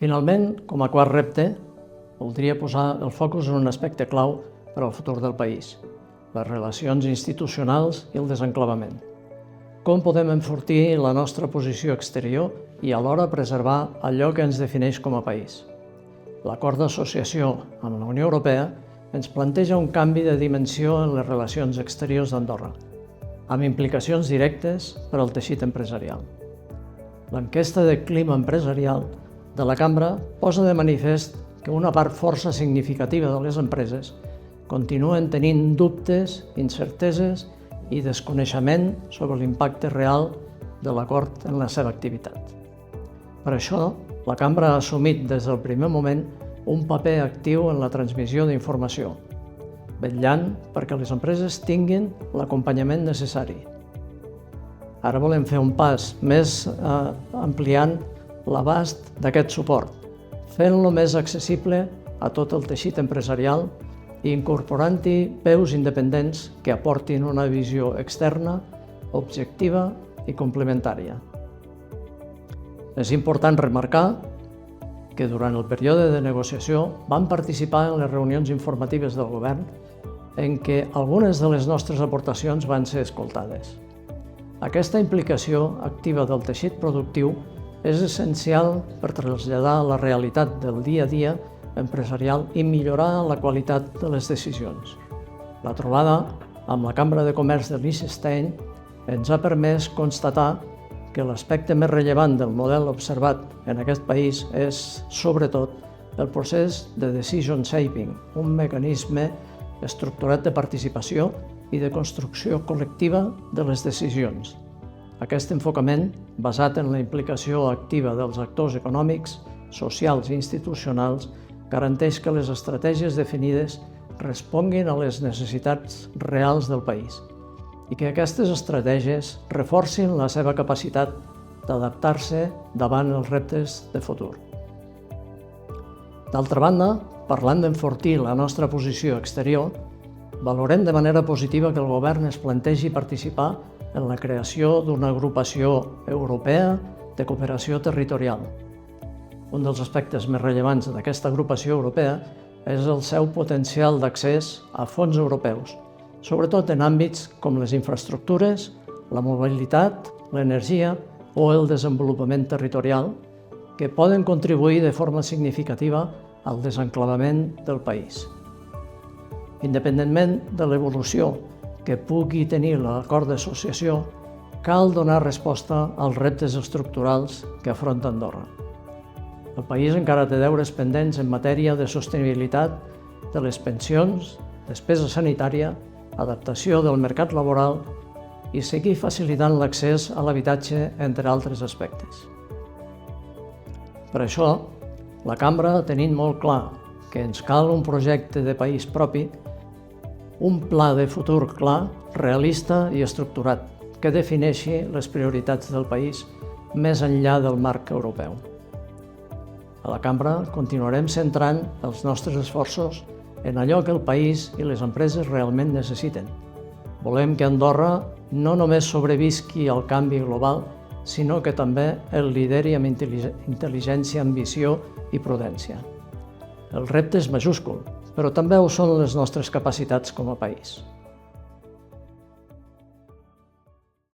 Finalment, com a quart repte, voldria posar el focus en un aspecte clau per al futur del país: les relacions institucionals i el desenclavament. Com podem enfortir la nostra posició exterior i alhora preservar allò que ens defineix com a país? L'acord d'associació amb la Unió Europea ens planteja un canvi de dimensió en les relacions exteriors d'Andorra, amb implicacions directes per al teixit empresarial. L'enquesta de clima empresarial de la Cambra posa de manifest que una part força significativa de les empreses continuen tenint dubtes, incerteses i desconeixement sobre l'impacte real de l'acord en la seva activitat. Per això, la Cambra ha assumit des del primer moment un paper actiu en la transmissió d'informació, vetllant perquè les empreses tinguin l'acompanyament necessari. Ara volem fer un pas més ampliant l'abast d'aquest suport, fent-lo més accessible a tot el teixit empresarial i incorporant-hi veus independents que aportin una visió externa, objectiva i complementària. És important remarcar que durant el període de negociació vam participar en les reunions informatives del govern en què algunes de les nostres aportacions van ser escoltades. Aquesta implicació activa del teixit productiu és essencial per traslladar la realitat del dia a dia empresarial i millorar la qualitat de les decisions. La trobada amb la Cambra de Comerç de Liechtenstein ens ha permès constatar que l'aspecte més rellevant del model observat en aquest país és, sobretot, el procés de decision shaping, un mecanisme estructurat de participació i de construcció col·lectiva de les decisions. Aquest enfocament, basat en la implicació activa dels actors econòmics, socials i institucionals, garanteix que les estratègies definides responguin a les necessitats reals del país i que aquestes estratègies reforcin la seva capacitat d'adaptar-se davant els reptes de futur. D'altra banda, parlant d'enfortir la nostra posició exterior, valorem de manera positiva que el govern es plantegi participar en la creació d'una agrupació europea de cooperació territorial. Un dels aspectes més rellevants d'aquesta agrupació europea és el seu potencial d'accés a fons europeus, sobretot en àmbits com les infraestructures, la mobilitat, l'energia o el desenvolupament territorial, que poden contribuir de forma significativa al desenclavament del país. Independentment de l'evolució que pugui tenir l'acord d'associació, cal donar resposta als reptes estructurals que afronta Andorra. El país encara té deures pendents en matèria de sostenibilitat de les pensions, despesa sanitària, adaptació del mercat laboral i seguir facilitant l'accés a l'habitatge, entre altres aspectes. Per això, la Cambra ha tenint molt clar que ens cal un projecte de país propi, un pla de futur clar, realista i estructurat, que defineixi les prioritats del país més enllà del marc europeu. A la Cambra continuarem centrant els nostres esforços en allò que el país i les empreses realment necessiten. Volem que Andorra no només sobrevisqui al canvi global, sinó que també el lideri amb intel·ligència, ambició i prudència. El repte és majúscul, però també ho són les nostres capacitats com a país.